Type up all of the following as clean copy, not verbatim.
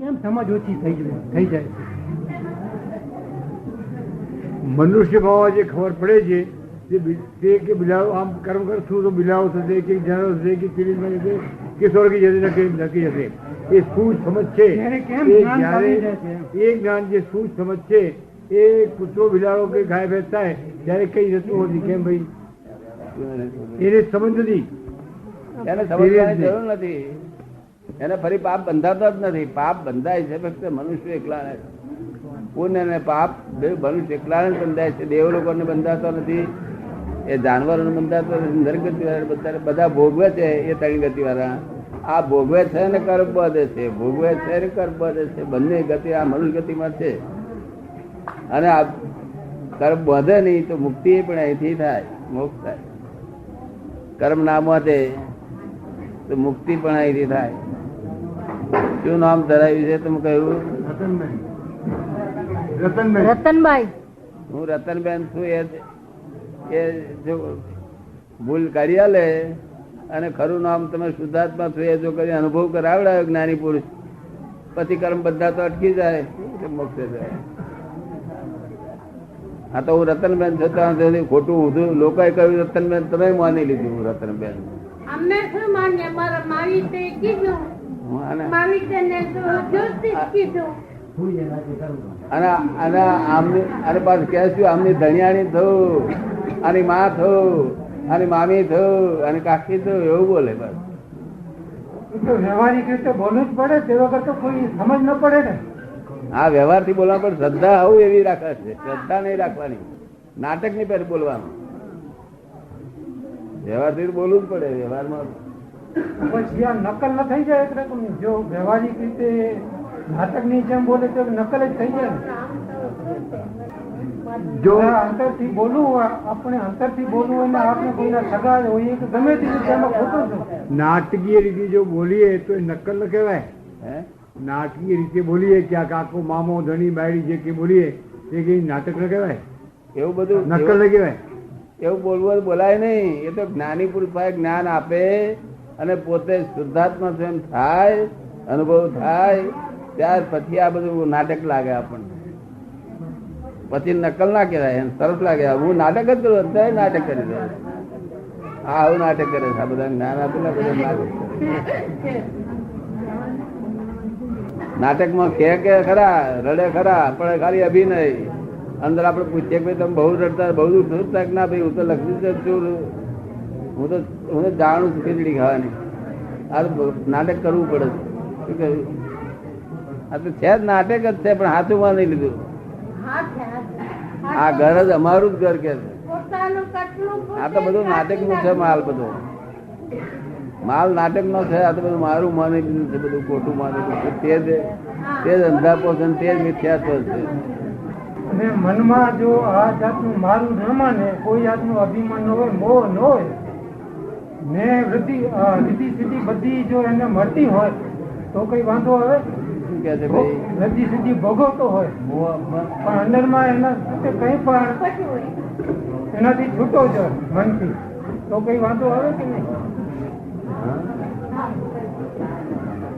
કેમ સમજ ઓછી થઈ જાય છે? મનુષ્ય ભાવ જે ખબર પડે છે તે કે બિલાડો આમ કર્મ કરશું તો બિલાડો થશે, કે જાણો થશે, કે કિરીટમાં જશે, કે સ્વર્ગ જશે, નક્કી જશે. એ શું સમજ છે એ જ્યારે એ જ્ઞાન જે શું સમજ છે એ કૂતરો બિલાડો કે ગાય ભેંસ થાય ત્યારે કઈ જતું નથી. કેમ ભાઈ? એને સમજ નથી. એને સમજવાની જરૂર નથી. એને ફરી પાપ બંધાતો જ નથી. પાપ બંધાય છે ફક્ત મનુષ્ય એકલા. પુણ્ય અને પાપ બે મનુષ્ય એકલા બંધાય છે. દેવ લોકોને બંધાતો નથી, એ જાનવરોને બંધાતો નથી, નરગતિ વાળા બધા ભોગવે છે. એ ત્રણ ગતિ વાળા આ ભોગવે છે ને કર્મ બધે છે, ભોગવે છે ને કર્મ બધે છે. બંને ગતિ આ મનુષ્ય ગતિમાં છે. અને આ કર્મ બધે નહીં તો મુક્તિ પણ અહીંથી થાય, મોક્ષ થાય. કર્મ ના વધે તો મુક્તિ પણ અહીંથી થાય. શું નામ ધરાવ્યું છે તમે કહ્યું? રતનભાઈ. હું રતનબેન છું. એ જો ભૂલ કરી આલે અને ખરું નામ તમે શુદ્ધાત્મા છો એ જો કરી અનુભવ કરાવડાયો જ્ઞાની પુરુષ, પછી કર્મ બધા તો અટકી જાય, મોક્ષે જાય. આ તો હું રતનબેન છું ત્યાં સુધી ખોટું ઊંધું લોકોએ કહ્યું રતનબેન, તમે માની લીધું રતનબેન. અમને શું માન્ય? મારી તે કીધું, મારી તેને જોતી કીધું. અને પાછું કે શું આમની ધણિયાણી થયું, આની માં થયું, આની મામી થયું, અને કાકી થયું, એવું બોલે. બસ વ્યવહારિક રીતે બોલવું જ પડે, તે વગર તો કોઈ સમજ ન પડે ને. આ વ્યવહાર થી બોલવા પણ શ્રદ્ધા આવું એવી રાખે છે. શ્રદ્ધા નહીં રાખવાની, નાટક નહીં પહેલા બોલવાનું. વ્યવહાર થી બોલવું જ પડે. વ્યવહારમાં પછી આ નકલ ન થઈ જાય એક રકમની. જો વ્યવહારિક રીતે નાટક ની જેમ બોલે તો નકલ જ થઈ જાય. જો અંતરથી બોલવું હોય, આપણે અંતરથી બોલવું હોય ને આપણે કોઈના સગા હોય કે ગમે તે રીતે એમાં ખોટું છે. નાટકીય રીતે જો બોલીએ તો એ નકલ ન કહેવાય. નાટકીય રીતે બોલીએ કે આ કાકો મામો ધણી બાયડી જે કે બોલીએ એ કઈ નાટક ન કહેવાય, એવું બધું નકલ ન કહેવાય. એવું બોલવું બોલાય નહીં. એ તો જ્ઞાની પુરુષ પાસે જ્ઞાન આપે અને પોતે શુદ્ધાત્મા એમ થાય, અનુભવ થાય, ત્યાર પછી આ બધું નાટક લાગે આપણને. પછી નકલ ના કહેવાય, સરસ લાગે. હું નાટક જ કરું, અત્યારે નાટક કરી દઉં. હા, આવું નાટક કરે છે. આ બધા જ્ઞાન આપેલા બધા નાટક કરે. નાટકમાં કે ખરા, રડે ખરા, પણ ખાલી અભિનય. અંદર આપણે પૂછીએ કે તમે બહુ રડતા, બહુ દુઃખ ના ભાઈ હું તો લખી છું, હું તો જાણું છું ખીચડી ખાવાની. આ નાટક કરવું પડે છે. આ તો છે જ નાટક જ છે, પણ હાથું માં નહીં લીધું. આ ઘર જ અમારું જ ઘર કે છે. આ તો બધું નાટક નું છે. માલ બધો માલ નાટક નો છે. આ તો બધું મારું માની લીધું છે, બધું ખોટું માની લીધું. તે જ અંધાપો છે, તે જ મિથ્યાત્વ છે. અને મનમાં જો આ જાતનું મારું ન માને, કોઈ જાતનું અભિમાન ન હોય, મોહ ન હોય ને વૃદ્ધિ સિદ્ધિ બધી જો એને મળતી હોય તો કઈ વાંધો આવે? શું કે છે ભાઈ? વૃદ્ધિ સિદ્ધિ ભોગવતો હોય પણ અંદરમાં એના સાથે કઈ પણ એનાથી છૂટો છે મનથી, તો કઈ વાંધો આવે કે નહીં?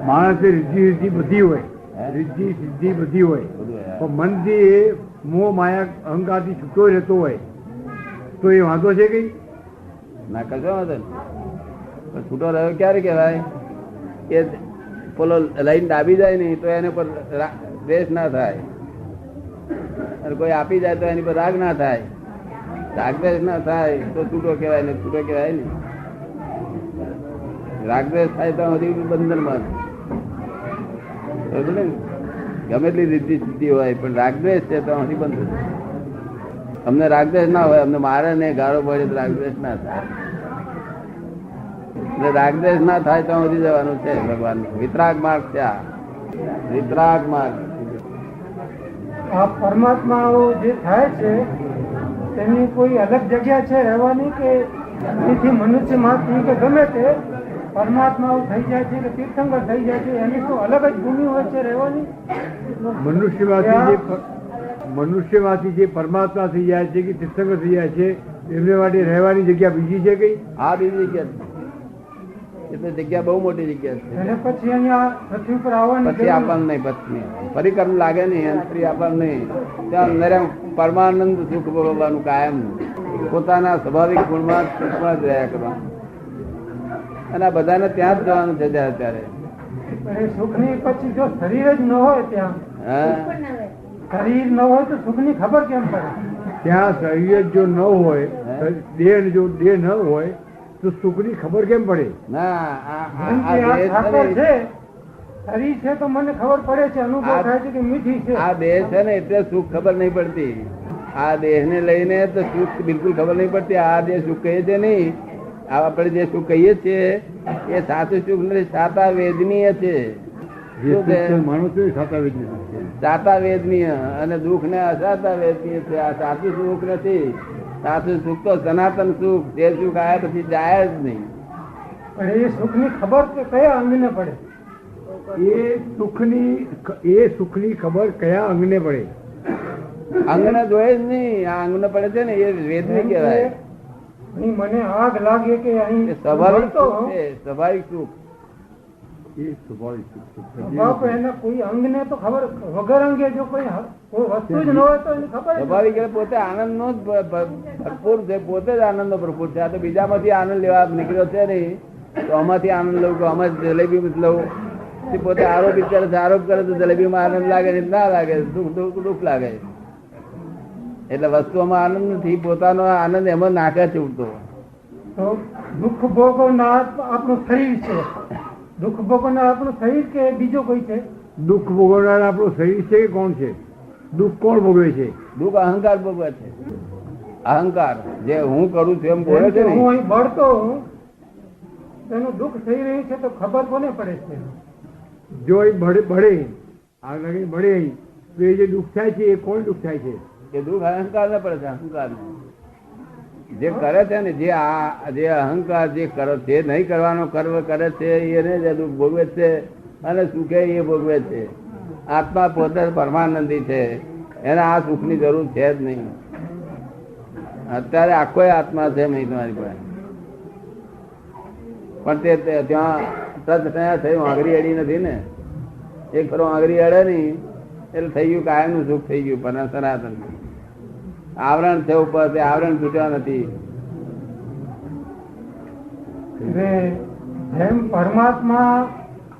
માણસે રિદ્ધિ બધી હોય, રિદ્ધિ સિદ્ધિ બધી હોય, પણ મનથી એ મોહ માયા અહંકાર થી છૂટો રહેતો હોય તો એ વાંધો છે કઈ? ના કશો વાંધો નહીં. છૂટો રહ્યો ક્યારે કહેવાય? કે પેલો લઈને દાબી જાય નહીં તો એની પર દ્વેષ ના થાય, અને કોઈ આપી જાય તો એની પર રાગ ના થાય, રાગદ્વેષ ના થાય તો છૂટો કહેવાય ને. છૂટો કહેવાય ને. રાગદ્વેષ થાય તો હજી બંધનમાં. ગમે એટલી રીતિ સિદ્ધિ હોય પણ રાગદ્વેષ છે તો હજી બંધ. અમને રાગદ્વેષ ના હોય, અમને મારે ને ગાળો પડે તો રાગદ્વેષ ના થાય. રાગદ્વેષ ના થાય તો સુધી જવાનું છે ભગવાન. વિતરાગ માર્ગ છે આ, વિતરાગ માર્ગ. આ પરમાત્માઓ જે થાય છે તેની કોઈ અલગ જગ્યા છે રહેવાની કે અહીંથી મનુષ્ય માંથી કે ગમે તે પરમાત્માઓ થઈ જાય છે કે તીર્થંકર થઈ જાય છે એની તો અલગ જ ભૂમિ હોય છે રહેવાની? મનુષ્યમાંથી જે પરમાત્મા થઈ જાય છે કે તીર્થંકર થઈ જાય છે એમને માટે રહેવાની જગ્યા બીજી છે કઈ? આ બીજી જગ્યા એ તો જગ્યા બહુ મોટી જગ્યા છે. અને પછી અહીંયા પૃથ્વી પર આવવાની પછી જરૂર આપણને નહીં, પછી ફરી કર્મ લાગે નહીં, ફરી આપણને નહીં. ત્યાં નરમ પરમાનંદ સુખ ભોગવવાનું કાયમ પોતાના સ્વાભાવિક ગુણમાં સુખમાં જ રહ્યા કરવાનું. અને આ બધાને ત્યાં જ જવાનું છે જ્યારે ત્યારે. એ સુખની પછી જો શરીર જ ન હોય ત્યાં, હા, શરીર ન હોય તો સુખની ખબર કેમ પડે? ત્યાં શરીર જો ન હોય, દેહ જો દેહ ન હોય તો સુખની ખબર કેમ પડે? ના જેમ કે આ ઠાકોર છે, શરીર છે તો મને ખબર પડે છે, અનુભવ થાય છે કે મીઠી છે. આ દેહ છે ને એટલે સુખ ખબર નહીં પડતી. આ દેહ ને લઈને તો સુખ બિલકુલ ખબર નહીં પડતી. આ દેહ સુખ કહીએ છે નહીં, આપણે જે સુખ કહીએ છીએ એ સાચું સુખ નથી, સાતા વેદનીય છે. શું છે? સાતા વેદનીય અને દુઃખ ને અસાતા વેદનીય છે. આ સાચું સુખ નથી. સાચું સુખ તો સનાતન સુખ, જે સુખ આવ્યા પછી જાય જ નહીં. પણ એ સુખની ખબર કે કયા અંગને પડે? એ સુખની ખબર કયા અંગને પડે? અંગને જોયે જ નહીં. આ અંગને પડે છે ને એ વેદની કહેવાય. અહીં મને આગ લાગે કે અહીં એ સ્વાભાવિક તો સુખ છે, સ્વાભાવિક સુખ. એ સ્વાભાવિક સુખ છે. બાપ એના કોઈ અંગને તો ખબર, વગર અંગે જો કોઈ વસ્તુ જ ન હોય તો એની ખબર જ ન. સ્વાભાવિક એટલે પોતે આનંદ નો ભરપૂર છે, પોતે જ આનંદ નો ભરપૂર છે. આ તો બીજામાંથી આનંદ લેવા નીકળ્યો છે નહીં, તો આમાંથી આનંદ લઉં કે આમાં જલેબી લઉં. પોતે આરોપિત કરે છે, આરોપ કરે તો જલેબીમાં આનંદ લાગે છે, ના લાગે, દુઃખ લાગે. એટલે વસ્તુઓમાં આનંદ નથી, પોતાનો આનંદ એમાં નાખે છે ઉડતો. તો દુઃખ ભોગવનાર આપણું શરીર છે. દુઃખ ભોગવનાર આપણું શરીર કે બીજો કોઈ છે? દુઃખ ભોગવનાર આપણું શરીર છે કે કોણ છે? દુઃખ કોણ ભોગવે છે? દુઃખ અહંકાર ભોગવે છે. અહંકાર જે હું કરું છું એમ બોલે છે હું ને, અહીં બળતો હું, તેનું દુઃખ થઈ રહ્યું છે તો ખબર કોને પડે છે? જો એ બળે આગ લાગી બળે તો એ જે દુઃખ થાય છે એ કોણ દુઃખ થાય છે? એ દુઃખ અહંકાર ને પડે છે. અહંકાર જે કરે છે ને, જે અહંકાર જે કરે છે, નહીં કરવાનો કર્મ કરે છે એને જે દુઃખ ભોગવે છે અને સુખે એ ભોગવે છે. આત્મા પોતે પરમાનંદી છે, એને આ સુખ ની જરૂર છે જ નહીં. અત્યારે આખો આત્મા છે નહીં તમારી પાસે, પણ તે ત્યાં તત્ થયું આંગળી અડી નથી ને. એક ફરો આંગળી અડે નહીં એટલે થઈ ગયું કાયમ નું સુખ થઈ ગયું. પણ સનાતન આવરણ છે ઉપર, તે આવરણ તૂટ્યા નથી. જેમ પરમાત્મા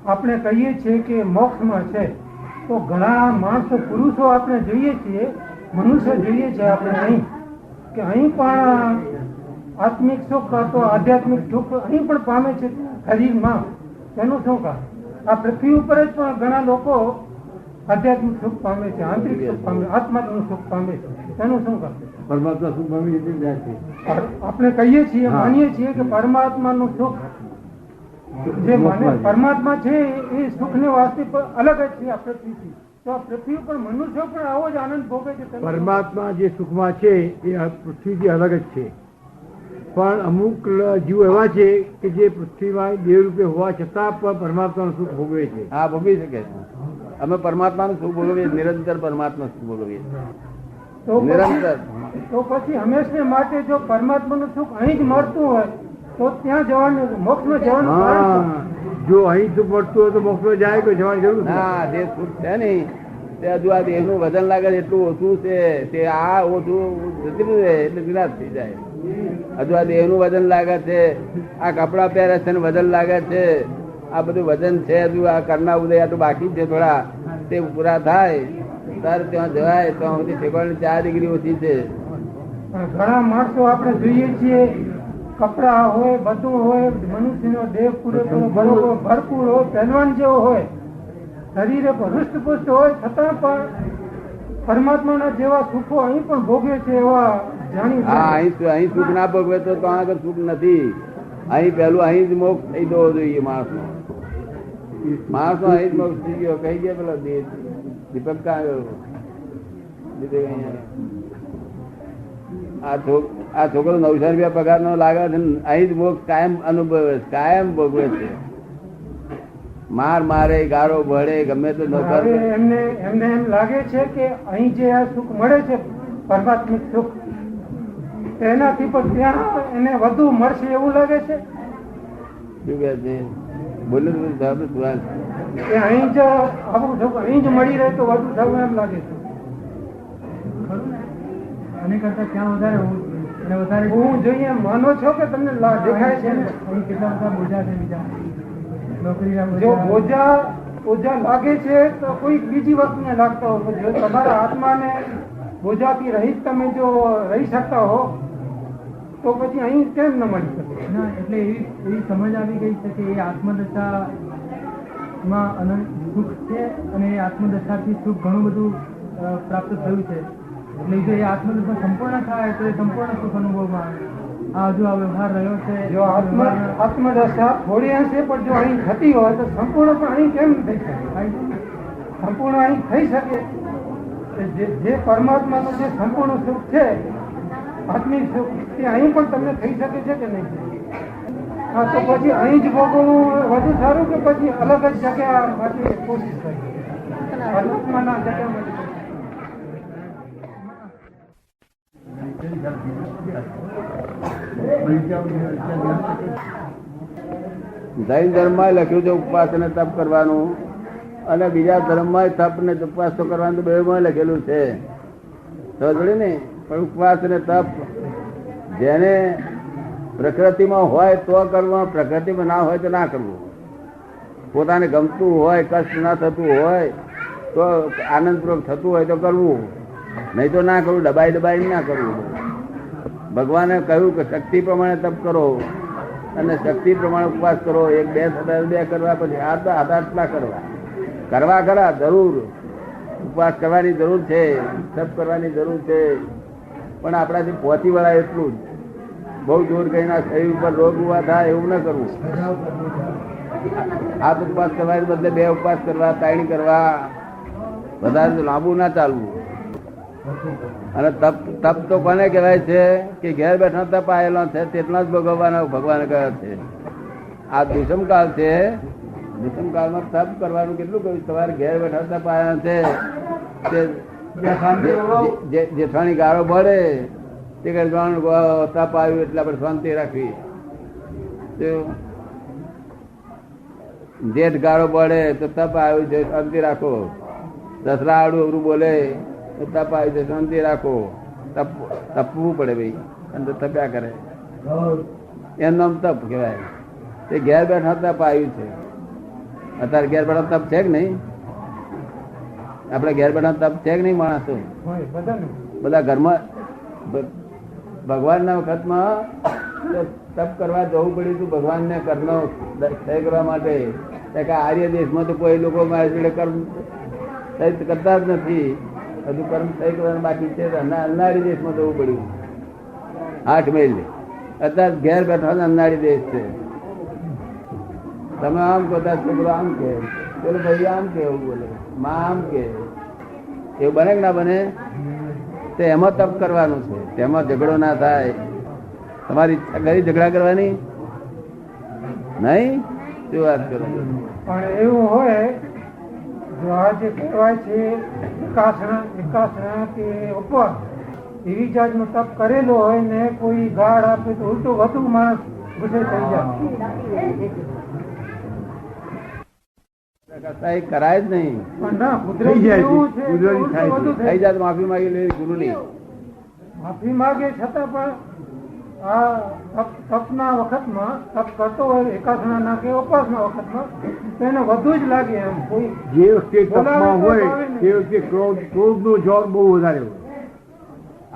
આપણે કહીએ છીએ કે મોક્ષમાં છે, તો ઘણા માણસો પુરુષો આપણે જોઈએ છીએ, મનુષ્ય જોઈએ છીએ આપણે અહીં કે અહીં પણ આત્મિક સુખ તો આધ્યાત્મિક સુખ અહીં પણ પામે છે શરીરમાં. તેનું શું કામ? આ પૃથ્વી ઉપર જ પણ ઘણા લોકો આધ્યાત્મિક સુખ પામે છે, આંતરિક સુખ પામે, આત્માનું સુખ પામે છે. તેનું શું કામ? પરમાત્મા સુખ પામી એટલે જાય છે. આપણે કહીએ છીએ, માનીએ છીએ કે પરમાત્માનું સુખ જે માને પરમાત્મા છે એ સુખને વાસ્તે અલગ જ છે આ પૃથ્વીથી. તો આ પૃથ્વી ઉપર મનુષ્યો પણ આવો જ આનંદ ભોગે છે. પરમાત્મા જે સુખમાં છે એ પૃથ્વીથી અલગ જ છે. પણ અમુક જીવ એવા છે કે જે પૃથ્વીમાં દેવ રૂપે હોવા છતાં પણ પરમાત્માનું સુખ ભોગવે છે. હા, ભોગવી શકે છે. અમે પરમાત્માનું સુખ ભોગવીએ, નિરંતર પરમાત્મા સુખ ભોગવીએ, નિરંતર. તો પછી હંમેશા માટે જો પરમાત્માનું સુખ અહીં જ મળતું હોય તો ત્યાં જવાનું, મોક્ષમાં જવાનું કારણ શું? જો અહીં સુખ મળતું હોય તો મોક્ષમાં જાય તો જવાની જરૂર નથી. હા, જે સુખ છે ને તે હજુ આ દેહ નું વજન લાગે છે એટલું ઓછું છે, તે આ ઓછું જતું રહે એટલે વિનાશ થઈ જાય. હજુ આ દેહ નું વજન લાગે છે, આ કપડા પહેરે છે વજન લાગે છે, આ બધું વજન છે. હજુ આ કરના ઉદય આટલું બાકી છે, થોડા તે પૂરા થાય ત્યારે ત્યાં જવાય. તો સુધી ઠેકવાની 4 ડિગ્રી ઓછી છે. ઘણા માણસો આપણે જોઈએ છીએ, કપડા હોય, બધું હોય, મનુષ્યનો દેહ પૂરેપૂરો બરોબર ભરપૂર હોય, પહેલવાન જેવો હોય, શરીરે હૃષ્ટપુષ્ટ હોય, છતાં પણ પરમાત્માના જેવા સુખો અહીં પણ ભોગે છે એવા જાણી. હા, અહીં સુખ ના ભોગવે તો આગળ સુખ નથી. અહીં પેલું અહીં જ મોક્ષ થઈ જવો જોઈએ. માણસનો અહીં જ મોક્ષ થઈ ગયો. કહી ગયા પેલા દીપક કા આ છોકરો 900 રૂપિયા પગાર નો લાગે છે, અહીં જ મોક્ષ કાયમ અનુભવે છે, કાયમ ભોગવે છે. મારે ગારો ભળે ગમે તો એમને એમ લાગે છે કે અહીં જે આ સુખ મળે છે પરમાત્મિક સુખ, એનાથી પણ ત્યાં એને વધુ મળશે એવું લાગે છે. શું કે છે બોલ્યું તો જવાબ સુવાલ એ અહીં જ આપણું સુખ અહીં જ મળી રહે તો વધુ સારું એમ લાગે છે. આની કરતા ક્યાં વધારે હોવું જોઈએ અને વધારે હું જોઈએ એમ માનો છો કે તમને દેખાય છે ને? અહીં કેટલા બધા બોજા છે બીજા નોકરીના જો બોજા. બોજા લાગે છે તો કોઈ બીજી વસ્તુને લાગતા હો. જો તમારા આત્માને બોજાથી રહિત તમે જો રહી શકતા હો તો પછી અહીં કેમ ન મળી શકે? ના એટલે એવી સમજ આવી ગઈ છે કે એ આત્મદશામાં અનંત સુખ છે અને એ આત્મદશાથી સુખ ઘણું બધું પ્રાપ્ત થયું છે. એટલે જો એ આત્મદશા સંપૂર્ણ થાય તો એ સંપૂર્ણ સુખ અનુભવમાં આ હજુ આ વ્યવહાર રહ્યો છે. જો આત્મદશા થોડી હશે પણ જો અહીં થતી હોય તો સંપૂર્ણ પણ અહીં કેમ થઈ શકે? સંપૂર્ણ અહીં થઈ શકે. જે પરમાત્માનું જે સંપૂર્ણ સુખ છે આત્મિક સુખ તે અહીં પણ તમને થઈ શકે છે કે નહીં? હા તો પછી અહીં જ ભોગવવું વધુ સારું કે પછી અલગ જ જગ્યા માટે કોશિશ કરવી? પરમાત્માના જગ્યામાં જૈન ધર્મમાં લખ્યું છે ઉપવાસ અને તપ કરવાનું અને બીજા ધર્મમાં તપ ને ઉપવાસ તો કરવાનું બેમાં લખેલું છે સમજ્યું ને. પણ ઉપવાસ અને તપ જેને પ્રકૃતિમાં હોય તો કરવું, પ્રકૃતિમાં ના હોય તો ના કરવું. પોતાને ગમતું હોય, કષ્ટ ના થતું હોય તો આનંદપૂર્વક થતું હોય તો કરવું, નહીં તો ના કરવું. દબાઈ ના કરવું. ભગવાને કહ્યું કે શક્તિ પ્રમાણે તપ કરો અને શક્તિ પ્રમાણે ઉપવાસ કરો. 1-2 કરવા પછી આટલા કરવા ખરા જરૂર. ઉપવાસ કરવાની જરૂર છે, તપ કરવાની જરૂર છે, પણ આપણાથી પહોંચી વળાય એટલું જ. બહુ જોર કહીના શરીર ઉપર રોગ ઉભા થાય એવું ન કરવું. હાથ ઉપવાસ કરવાને બદલે 2 ઉપવાસ કરવા, 3 કરવા, વધારે લાંબુ ના ચાલવું. અને તપ તો કોને કહેવાય છે કે ઘેર બેઠા તપ આવેલો છે તેટલા જ ભોગવવાનો ભગવાને કહ્યો છે. આ દુષ્મકાળ છે, દુષ્મકાળમાં તપ કરવાનું કેટલું કહ્યું. તમારે ઘેર બેઠા તપ આવેલા છે તે જેઠાણી ગાળો ભરે તે તપ આવ્યું એટલે આપણે શાંતિ રાખવી. જેઠ ગાળો પડે તો તપ આવ્યું છે શાંતિ રાખો. દસરા આવડું અવરું બોલે તપ આવી છે શાંતિ રાખો. તપવું પડે ભાઈ, અને તપ્યા કરે એનું નામ તપ કહેવાય. તે ઘેર બેઠા તપ આવ્યું છે. અત્યારે ઘેર બેઠા તપ છે કે નહીં? આપડે ઘેર બેઠા તપ છે કે નહીં? માણસો બધા ઘરમાં ભગવાનના વખતમાં તપ કરવા જવું પડ્યું હતું ભગવાનને કર્મ સહી કરવા માટે. આર્ય દેશમાં તો કોઈ લોકો મારી જોડે કર્મ સહી કરતા જ નથી. હજુ કર્મ સહી કરવાનું બાકી છે. અનાળી દેશમાં જવું પડ્યું 8 માઇલ. અત્યારે ઘેર બેઠા અનાળી દેશ છે. તમે આમ કહો છોકરો આમ કે, પેલો ભાઈ આમ કે, એવું બોલે, માં આમ કે. એવું બને કે ના બને? તો એમાં તપ કરવાનું છે. તેમાં ઝઘડો ના થાય. તમારી ઈચ્છા કરી ઝઘડા કરવાની નહીં? શું વાત કરો? પણ એવું હોય જો આ જે કહેવાય છે વિકાસના કે ઉપવાસ એવી જાતનો તપ કરેલો હોય ને કોઈ ગાળ આપે તો ઉલટું વધુ માણસ ગુસ્સે થઈ જાય. કરાય જ નહીં. પણ ના કુદરતી એવું છે થઈ જાય માફી માંગી લે ગુરુ ની. માફી માગે છતાં પણ આ તપના વખતમાં તપ કરતો હોય એકાસના કે ઉપાસના વખતમાં તો એને વધુ જ લાગે. એમ કોઈ જે વખતે તપમાં હોય તે વખતે ક્રોધનો જોર બહુ વધારે હોય.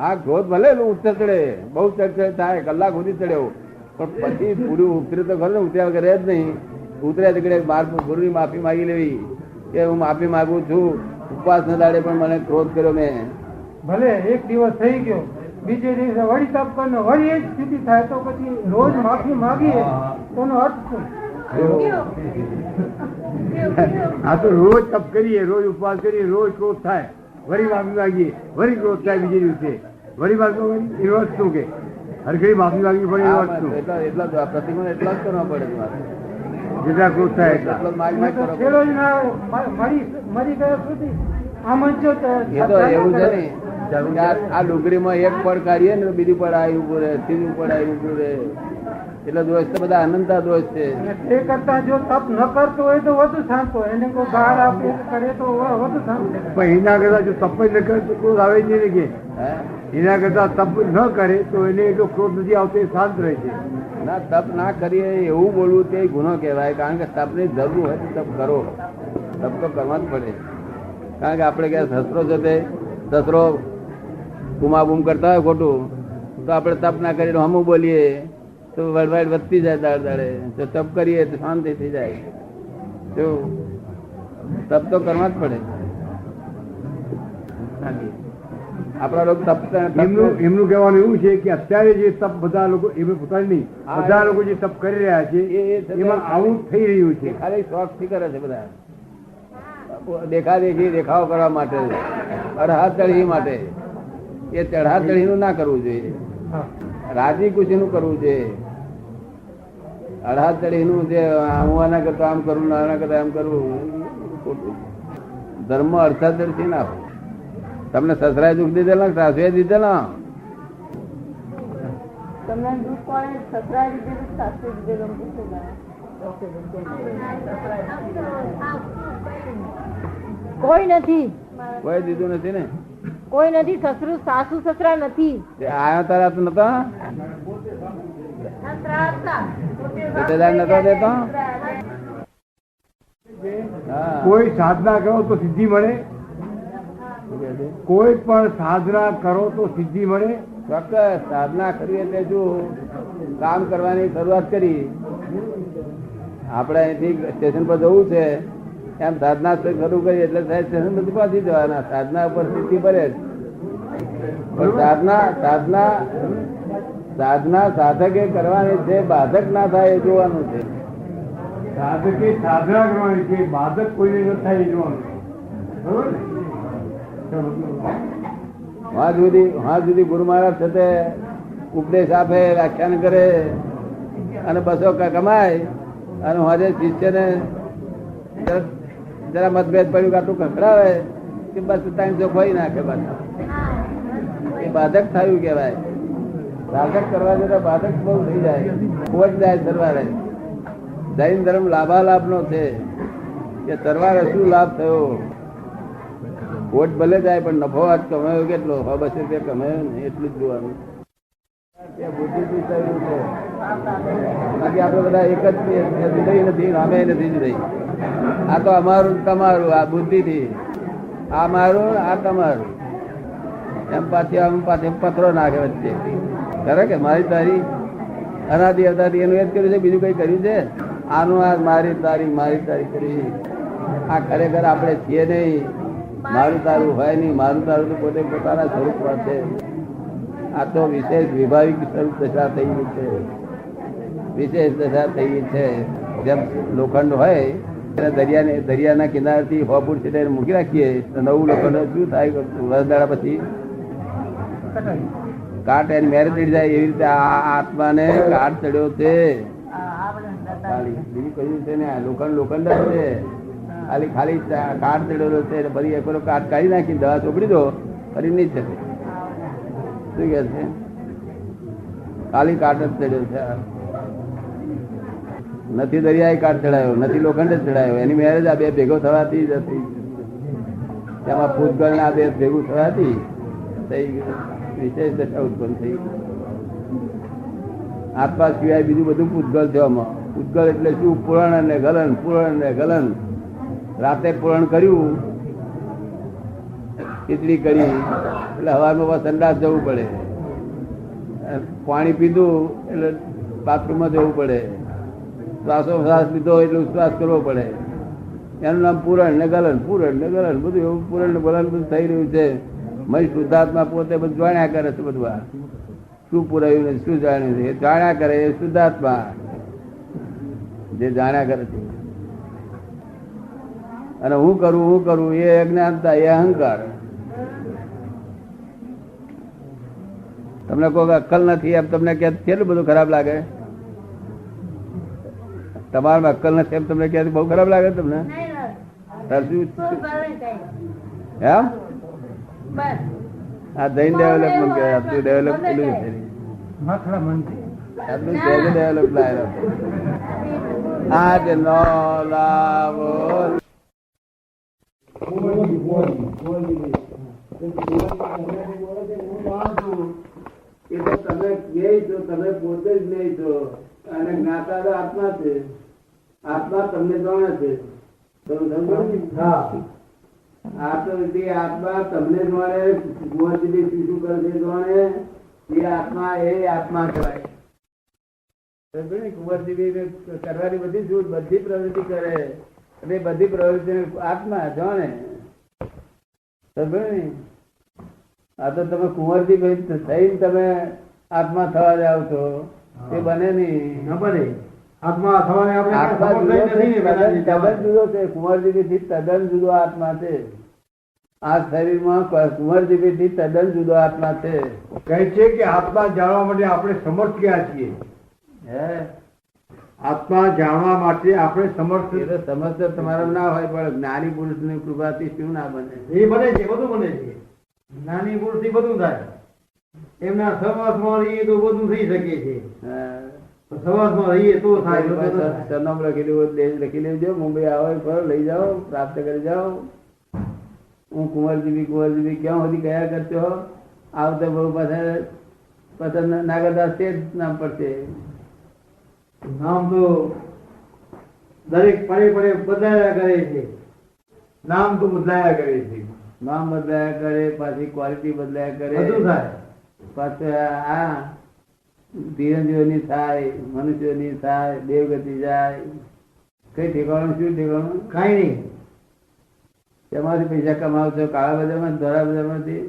હા, ક્રોધ ભલે ઉતર ચડે, બહુ ચડચડ થાય, કલાક સુધી ચડ્યો, પણ પછી પૂરું ઉતરે તો ખરું ને. ઉતર્યા વગર જ નહીં. ઉતર્યા તકડે ગુરુની માફી માગી લેવી કે હું માફી માગું છું, ઉપવાસ ન દાડે પણ મને ક્રોધ કર્યો મેં. ભલે એક દિવસ થઈ ગયો, બીજે દિવસે વળી તપ કરીને વળી એ જ સ્થિતિ થાય તો પછી રોજ માફી માગીએ તો એનો અર્થ શું? આ તો રોજ તપ કરીએ, રોજ ઉપવાસ કરીએ, રોજ ક્રોધ થાય, વળી માફી માગીએ, વળી ક્રોધ થાય, બીજે દિવસે વળી માફી માગી. એ વાત શું કે હરખડી માફી માગવી પડે? એ વાત શું? એટલા પ્રતિકોણ એટલા જ કરવા પડે. જેટલા ક્રોધ થાય એટલા છેલ્લો જ ના મરી ગયા સુધી આમ જ જો એ તો એવું છે ને. આ ડુંગળીમાં એક પડ કાઢીએ ને બીજું પડ આવી ઉભું રહે, ત્રીજું પડ આવી ઉભું રહે. એટલે દોષ તો બધા અનંતા દોષ છે. અને તે કરતા જો તપ ન કરતો હોય તો વધુ શાંત હોય, એને કોઈ બહાર આપે કરે તો વધુ શાંત થાય. પણ એના કરતા જો તપ જ ન કરે તો ક્રોધ આવે જ નહીં કે હે? એના કરતા તપ ન કરે તો એને એટલો ક્રોધ નથી આવતો, એ શાંત રહે છે. ના, તપ ના કરીએ એવું બોલવું તે ગુનો કહેવાય. કારણ કે તપની જરૂર હોય તો તપ કરો. તપ તો કરવા જ પડે. કારણ કે આપણે ક્યાં શસ્ત્રો છે તે શસ્ત્રો બૂમાબૂમ કરતા હોય ખોટું, તો આપણે તપ ના કરીને હમું બોલીએ તો વડવાડ વધતી જાય દાડે દાડે. જો તપ કરીએ તો શાંતિ થઈ જાય. જો તપ તો કરવા જ પડે. આપણા લોકો તપ એમનું કહેવાનું એવું છે કે અત્યારે જે તપ બધા લોકો એમને પોતાની નહીં, બધા લોકો જે તપ કરી રહ્યા છે એમાં આવું થઈ રહ્યું છે. ખાલી શોખ થી કરે છે બધા, દેખાદેખી દેખાવ કરવા માટે, અડહા ચઢી માટે. એ ચઢા ચઢી નું ના કરવું જોઈએ, રાજી ખુશી નું કરવું જોઈએ. અડહા ચઢી નું જે હું આના કરતા આમ કરું, આના કરતા આમ કરવું ખોટું. ધર્મ અર્થાદર્શી ના હોય. તમને સસરાએ દુઃખ દીધેલા, સાસુએ દીધેલા? તમને દુઃખ કોણે સસરાએ દીધેલું, સાસુએ દીધેલું? કોઈ નથી, કોઈ દીધું નથી ને. કોઈ નથી. સસરું સાસુ સસરા નથી. આયા તારા તો નતા, રિશ્તેદાર નતો દેતો. હા. કોઈ સાધના કરો તો સિદ્ધિ મળે, કોઈ પણ સાધના કરો તો સિદ્ધિ મળે. ચોક્કસ સાધના કરવી એટલે જો કામ કરવાની શરૂઆત કરી, આપણે અહીંથી સ્ટેશન પર જવું છે એમ સાધના શરૂ કરી એટલે સ્ટેશન પર પહોંચી જવાના. સાધના ઉપર સ્થિતિ ભરે જ. પણ સાધના સાધકે કરવાની છે, બાધક ના થાય એ જોવાનું છે. સાધકે સાધના કરવાની છે, બાધક કોઈને ન થાય એ જોવાનું. બરોબર ને? હા સુધી ગુરુ મહારાજ સાથે ઉપદેશ આપે, વ્યાખ્યાન કરે અને બસો કમાય, અને હાજે શિષ્યને જરા મતભેદ પડ્યું કાટું ખખડાવે કે બસ ટાઈમ ખોઈ નાખે. બસ એ બાધક થયું કેવાય. સાધક કરવા જતા બાધક બહુ થઈ જાય, ખોટ જાય સરવારે. જૈન ધર્મ લાભાલાભ નો છે કે સરવારે શું લાભ થયો. વોટ ભલે જાય પણ નફો આજ કમાયો કેટલો, 100-200 રૂપિયા કમાયો ને એટલું જ જોવાનું. બુદ્ધિથી થયું છે. બાકી આપડે બધા એક જ જુદાઈ નથી, અમે નથી જુદાઈ. આ તો અમારું તમારું, આ બુદ્ધિ થી આ મારું આ તમારું એમ પાછી આમ પાછી પથરો નાખે વચ્ચે. ખરે કે મારી તારી અનાદિ અવતારી એનું એ જ કર્યું છે, બીજું કઈ કર્યું છે? આનું આ મારી તારી કરી. આ ખરેખર આપણે છીએ નહીં. મારું તારું હોય નહીં. મારું તારું તો પોતે પોતાના સ્વરૂપમાં છે. આ તો વિશેષ વિભાવિક સ્વરૂપ દશા થઈ ગઈ છે, વિશેષ દશા થઈ ગઈ છે. જેમ લોખંડ હોય એને દરિયાના કિનારેથી 100 ફૂટ સુધી મૂકી રાખીએ તો નવું લોખંડ શું થાય? વર્ષદાડા પછી કાટ એની મેરે ચડી જાય. એવી રીતે આ આત્માને કાટ ચડ્યો છે. બીજું કહ્યું છે ને, લોખંડ જ છે. ખાલી કાટ ચડેલો છે. ફરી એક કાટ કાઢી નાખી દવા ચોપડી દો, ફરી નહીં શકે. શું કે છે? ખાલી કાટ જ ચડ્યો છે. નથી દરિયાએ કાટ ચડાયો, નથી લોખંડ જ ચડાયો. એની મેરેજ આ બે ભેગો થવાથી જ હતી. તેમાં પૂતગળ ના બે ભેગું થવાથી વિશેષ દશા ઉત્પન્ન થઈ. આત્મા સિવાય બીજું બધું પૂતગળ છે. આમાં પૂતગળ એટલે શું? પુરાણ અને ગલન, પુરાણ અને ગલન. રાતે પુરાણ કર્યું, ખીચડી કરી એટલે હવારમાં સંડાસ જવું પડે. પાણી પીધું એટલે બાથરૂમમાં જવું પડે. શ્વાસોશ્વાસ લીધો એટલે શ્વાસ કરવો પડે. એનું નામ પુરાણ ને ગલન, પુરાણ ને ગલન બધું એવું પુરાણ ને ગલન બધું થઈ રહ્યું છે. મય શુદ્ધાત્મા પોતે બધું જાણ્યા કરે છે. બધું શું પુરાયું ને શું જાણ્યું છે એ જાણ્યા કરે. એ શુદ્ધાત્મા જે જાણ્યા કરે છે. અને હું કરું એ અજ્ઞાનતા, એ અહંકાર. તમને કોઈ અક્કલ નથી એમ તમને કેટલું બધું ખરાબ લાગે? તમારામાં અક્કલ નથી એમ તમને ક્યાંથી બહુ ખરાબ લાગે તમને? એમ આ જૈન ડેવલપમેન્ટ કહેવાય. ડેવલપ થયેલું છે. આટલું સહેજ ડેવલપ લાયેલો આજ નો લાવો એ તો તમે જ્ઞેય છો, તમે પોતે જ જ્ઞેય છો અને જ્ઞાતા તો આત્મા છે. આત્મા તમને જાણે છે. તમે સમજો ને? આત્મા તમને જાણે, કુંવરજી શું કરે છે જાણે, એ આત્મા કહેવાય. કુંવરજી કરવાની બધી છૂટ, બધી પ્રવૃત્તિ કરે અને બધી પ્રવૃત્તિ આત્મા જાણે. સમજો ને? આ તો તમે કુંવરજી થઈને તમે આત્મા થવા જાવ છો, તે બને નહીં. આત્મા થવાને આત્મા તદ્દન જુદો છે. કુંવરજી થી તદ્દન જુદો આત્મા છે. આ શરીરમાં કુંવરજી થી તદ્દન જુદો આત્મા છે. કહે છે કે આત્મા જાણવા માટે આપણે સમર્થ ક્યાં છીએ? આત્મા જાણવા માટે આપણે સમર્થ. સમજ તમારા ના હોય, પણ જ્ઞાની પુરુષ ની કૃપાથી શું ના બને? એ બને છે, બધું બને છે. જ્ઞાની પુરુષ થી બધું થાય. એમના સહવાસમાં રહીએ તો બધું થઈ શકે છે. સહવાસમાં રહીએ તો થાય. સરનામું લખી લેજો. મુંબઈ આવો ફરો, લઈ જાઓ, પ્રાપ્ત કરી જાઓ. હું કુંવરજી ક્યાં સુધી કયા કરશો? આવતા બહુ પાછા નાગરદાસ તે જ નામ પડશે. નામ તો દરેક પડે બદલાયા કરે છે. નામ તો બદલાયા કરે છે. નામ બદલાયા કરે, પાછી ક્વોલિટી બદલાયા કરે, બધું થાય. પાછું આ ધીરંજીઓની થાય, મનુષ્યોની થાય, દેવગતિ જાય. કઈ ઠેકાણું? શું ઠેકાણું? કઈ નહીં. એમાંથી પૈસા કમાવ છો? કાળા બજારમાં, ધોળા બજારમાંથી?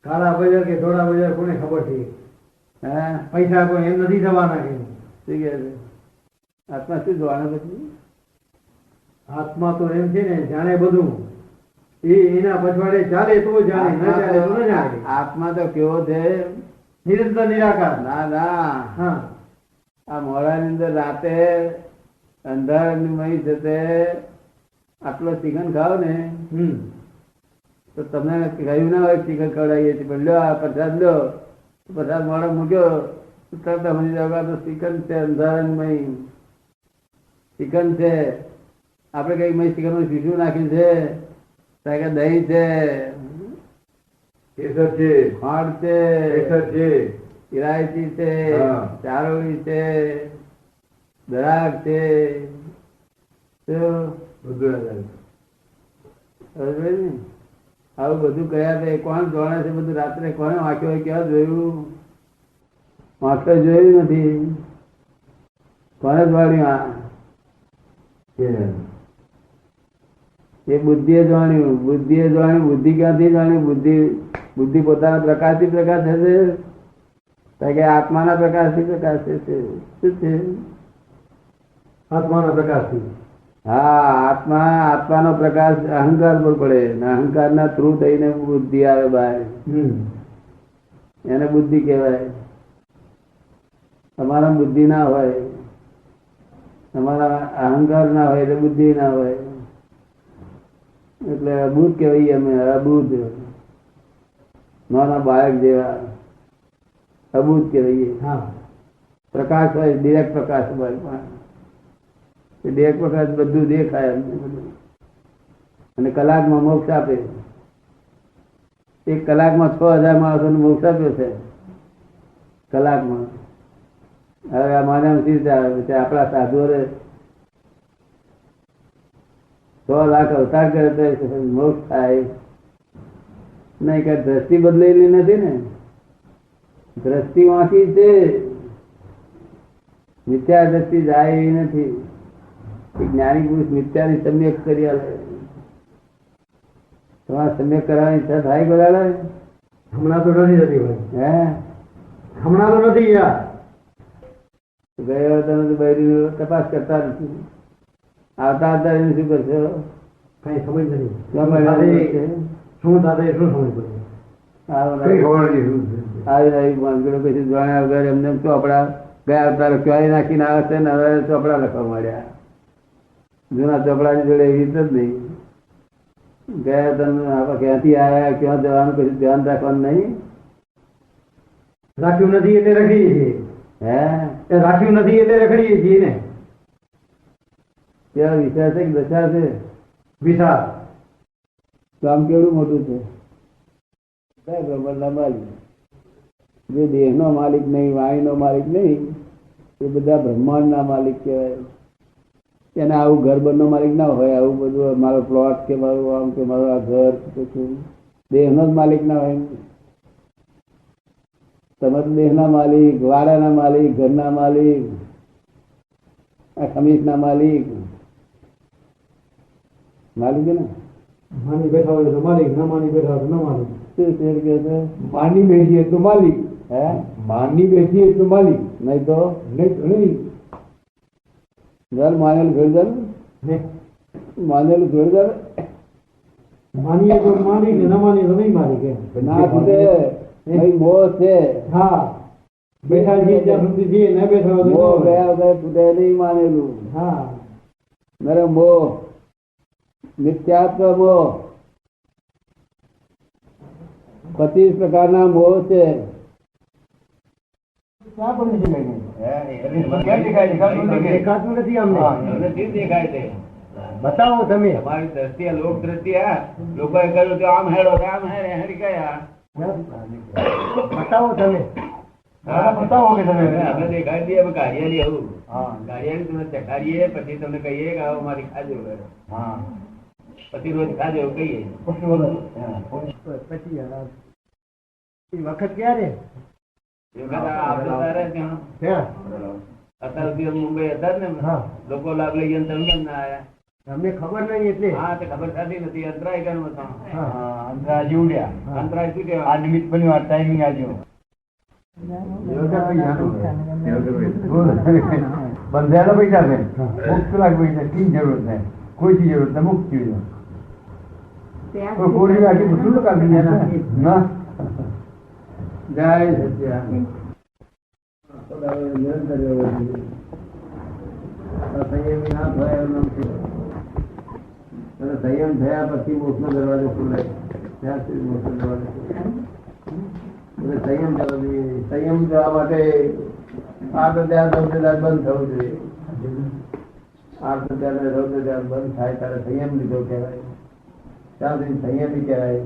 કાળા બજાર કે ધોળા બજાર કોને ખબર છે? હા, પૈસા કોઈ એમ નથી થવાના. કે શું કે આત્મા શું જોવાના? પછી આત્મા તો એમ છે ને, જાણે બધું. એના પછવાડે ચાલે તો જાણે, ન ચાલે તો ન જાણે. આત્મા તો કેવો છે? નિરંતર નિરાકાર. ના. આ મોડાની અંદર રાતે અંધારાની જતે આટલો ચિકન ખાવ ને તો તમને કહ્યું ના હોય ચિકન ખવડાવીએ છીએ, પણ લો આ પ્રસાદ લો. પ્રસાદ મોડા મૂક્યો તરત સમજી જાવ તો ચિકન છે, અંધારાની ચિકન છે. આપણે કઈ મય ચિકન માં શીશું નાખ્યું છે? દહીં છે, કેસર છે, ખાંડ છે, ઇલાયચી છે, ચારોળી છે, દ્રાક્ષ છે. આવું બધું કયા છે? કોણ જાણે છે બધું? રાત્રે કોને વાંચ્યો હોય? ક્યાં જોયું? વાંચતો જોયું નથી. કોને જ વાળ્યું? એ બુદ્ધિએ જાણ્યું. બુદ્ધિ ક્યાંથી જાણ્યું? બુદ્ધિ પોતાના પ્રકાશથી પ્રકાશ થશે કે આત્માના પ્રકાશથી પ્રકાશ થશે? શું છે? આત્માના પ્રકાશથી. હા, આત્માનો પ્રકાશ અહંકાર પર પડે. અહંકાર ના થ્રુ થઈને બુદ્ધિ આવે બહાર. એને બુદ્ધિ કહેવાય. તમારા બુદ્ધિ ના હોય, તમારા અહંકાર ના હોય એટલે બુદ્ધિ ના હોય. એટલે અબુધ કહેવાય. અમે અબુધ, નાના બાળક જેવા અબુધ કહેવાય. પ્રકાશ હોય, ડિરેક્ટ પ્રકાશ હોય. ડિરેક્ટ પ્રકાશ બધું દેખાય અને કલાકમાં મોક્ષ આપે. 1 કલાકમાં 6000 માણસો મોક્ષ આપ્યો છે. કલાકમાં. હવે આ માનવ સ્થિર આપણા સાધુઓ 100 લાખ અવતાર કરે તો મોક્ષ થાય નહીં. કે દ્રષ્ટિ બદલેલી નથી ને. દ્રષ્ટિ વાંકી છે, મિથ્યા દ્રષ્ટિ જાય એવી નથી. જ્ઞાની પુરુષ મિથ્યાની સમ્યક કરી આવે. તમારે સમ્યક કરવાની ઈચ્છા થાય બધા? હમણાં તો નથી થતી ભાઈ. હમણાં તો નથી. ગયો તમે બૈરી તપાસ કરતા નથી. આવતા એને શું કરશો? કઈ સમજ નથી. શું દાદા શું સમજ પડે? આવી કશું જાણ્યા વગર એમને ચોપડા ગયા અવતાર ક્યાંય નાખીને આવે છે ને હવે ચોપડા લખવા માંડ્યા. જૂના ચોપડાની જોડે એવી રીતે જ નહીં. ગયા તમે ક્યાંથી આવ્યા, ક્યાં જવાનું કશું ધ્યાન રાખવાનું નહીં. રાખ્યું નથી એટલે રાખીએ છીએ. હે એ રાખ્યું નથી એટલે રખડીએ છીએ ને. કેવા વિચાર છે કે દશા છે? વિશાળ કામ કેવડું મોટું છે? બ્રહ્માંડના માલિક, જે દેહનો માલિક નહીં, વાણીનો માલિક નહીં, એ બધા બ્રહ્માંડના માલિક કહેવાય. એને આવું ઘર બંધનો માલિક ના હોય, આવું બધું મારો પ્લોટ કે મારું આમ કે મારું આ ઘર દેહનો જ માલિક ના હોય. તમે તો દેહના માલિક, વાડાના માલિક, ઘરના માલિક, આ ખમીસના માલિક માલિક ને. માની બેઠા હોય તો માલિક, ન માની બેઠા હોય તો ન માલિક. શું છે કે છે? માની બેસી એટલું માલિક, હે માની બેસી એટલું માલિક, નહીં તો નહીં ઘર માનેલું ઘર માનેલું ઘર માનીએ તો માલિક ને ન માનીએ તો નહીં માલિક એમ. ના છૂટે. ભાઈ મોહ છે. હા બેઠા છીએ ત્યાં સુધી છીએ, ન બેઠા હોય તો ન મોહ હોય. ગયા વગર છૂટે નહીં માનેલું. હા મેરે મોહ નિત્યાત્વ મોહ 25 પ્રકારના મોહ છે. ક્યાં પણ નથી લઈને દેખાતું નથી અમને. દેખાય છે. બતાવો તમે. તમારી દ્રષ્ટિએ લોક દ્રષ્ટિએ લોકોએ કહ્યું કે આમ હેડો આમ હેડી ગયા. બતાવો તમે. બતાવો કે તમે. આપણે દેખાડી દઈએ અમે કાઢીએ આવું. કાઢીએ તમે ચકાડીએ પછી તમને કહીએ કે આવો મારી ખાજો. પછી રોજ ખાજો એવું કહીએ. પછી વખત ક્યારે? અત્યાર સુધી મુંબઈ હતા ને લોકો લાભ લઈ ગયા તમે કેમ ના આવ્યા? અમને ખબર નહીં એટલે. હા તે ખબર થતી નથી. અંતરાય કર્મ હતો. અંતરાય જીવડ્યા. અંતરાય શું કહેવાય? આ નિમિત્ત બન્યું, આ ટાઈમિંગ આજુ બંધાયેલા પૈસા છે. મુક્ત લાખ પૈસા કઈ જરૂર છે? કોઈ ચીજ જરૂર નથી. મુક્ત ચીજ કોઈ આખી બધું કાઢી ના. જય સચ્ચિદાનંદ. સંયમ થયા પછી મોક્ષનો દરવાજો ખુલે. ત્યાં સુધી મોક્ષનો દરવાજો ખુલે. સંયમ થવો જોઈએ. સંયમ થવા માટે આર્ત ધ્યાન રૌદ્ર ધ્યાન બંધ થવું જોઈએ. આર્ત ધ્યાન રૌદ્ર ધ્યાન બંધ થાય ત્યારે સંયમ લીધો કહેવાય. ત્યાં સુધી સંયમી કહેવાય.